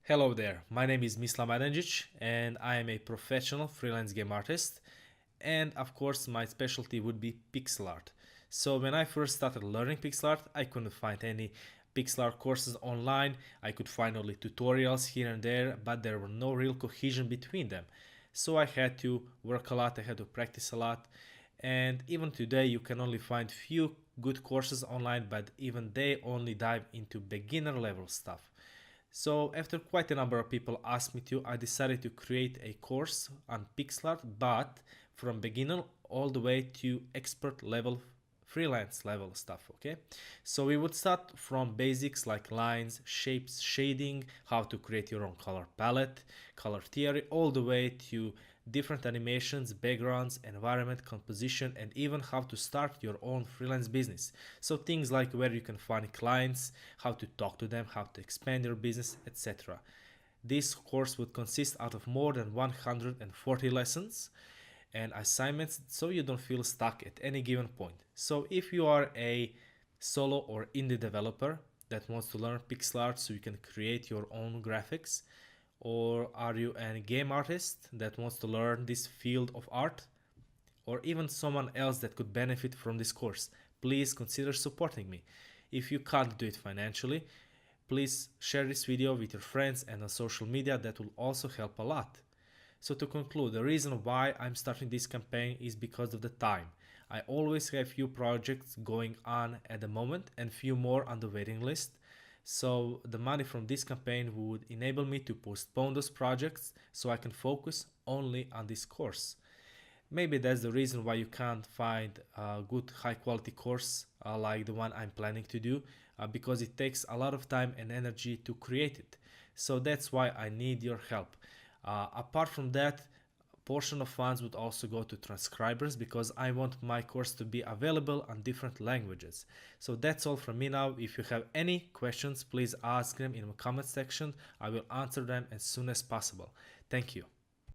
Hello there, my name is Mislav and I am a professional freelance game artist, and of course my specialty would be pixel art. So when I first started learning pixel art, I couldn't find any pixel art courses online. I could find only tutorials here and there, but there were no real cohesion between them. So I had to work a lot, I had to practice a lot, and even today you can only find few good courses online, but even they only dive into beginner level stuff. So after quite a number of people asked me to, I decided to create a course on pixel art, but from beginner all the way to expert level, freelance level stuff. Okay, so we would start from basics like lines, shapes, shading, how to create your own color palette, color theory, all the way to different animations, backgrounds, environment, composition, and even how to start your own freelance business. So things like where you can find clients, how to talk to them, how to expand your business, etc. This course would consist out of more than 140 lessons and assignments, so you don't feel stuck at any given point. So if you are a solo or indie developer that wants to learn pixel art so you can create your own graphics, or are you a game artist that wants to learn this field of art, or even someone else that could benefit from this course, please consider supporting me. If you can't do it financially, please share this video with your friends and on social media. That will also help a lot. So to conclude, the reason why I'm starting this campaign is because of the time. I always have few projects going on at the moment and few more on the waiting list. So the money from this campaign would enable me to postpone those projects so I can focus only on this course. Maybe that's the reason why you can't find a good high quality course like the one I'm planning to do, because it takes a lot of time and energy to create it. So that's why I need your help. Apart from that, portion of funds would also go to transcribers because I want my course to be available on different languages. So that's all from me now. If you have any questions, please ask them in the comment section. I will answer them as soon as possible. Thank you.